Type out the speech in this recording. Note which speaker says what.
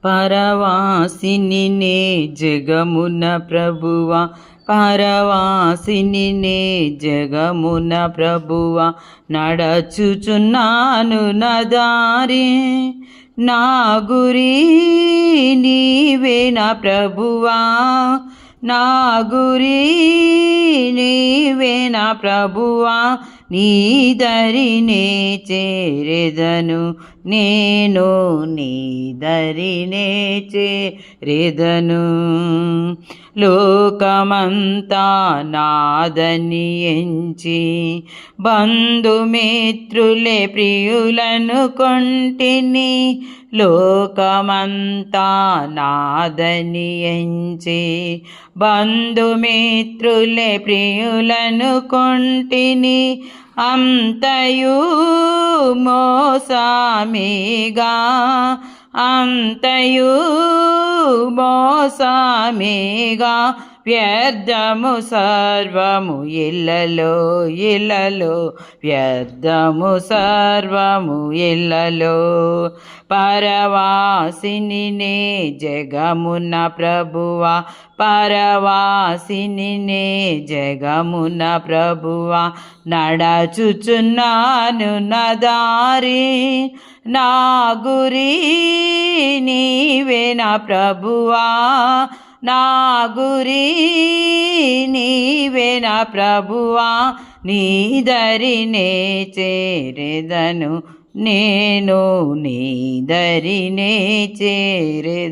Speaker 1: పరవాసిని నే జగమున ప్రభువా, పరవాసిని నే జగమున ప్రభువా, నడచుచున్నాను నా దారి, నా గురి నీవే నా ప్రభువా, నా గురి నీవే నా ప్రభువా, నీ దరినే చేరెదను నేను, నీ దరినే చేరెదను. లోకమంతా నాదని ఎంచి బంధుమిత్రులే ప్రియులను కొంటిని, లోకమంతా నాదని ఎంచి బంధుమిత్రులే ప్రియులను కొంటిని, అంతయు మోసమేగా, అంతయు మోసమేగా, వ్యర్థము సర్వము ఇల్లలో ఇల్లలో, వ్యర్థము సర్వము ఇల్లలో. పరవాసిని నే జగమున ప్రభువా, పరవాసిని నే జగమున ప్రభువా, నడచుచున్నాను నా దారి, నా గురి నీవే నా ప్రభువా, నా గురి నీవే నా ప్రభువా, నీ దరినే చేరెదను నేను, నీ దరినే చేరెదను.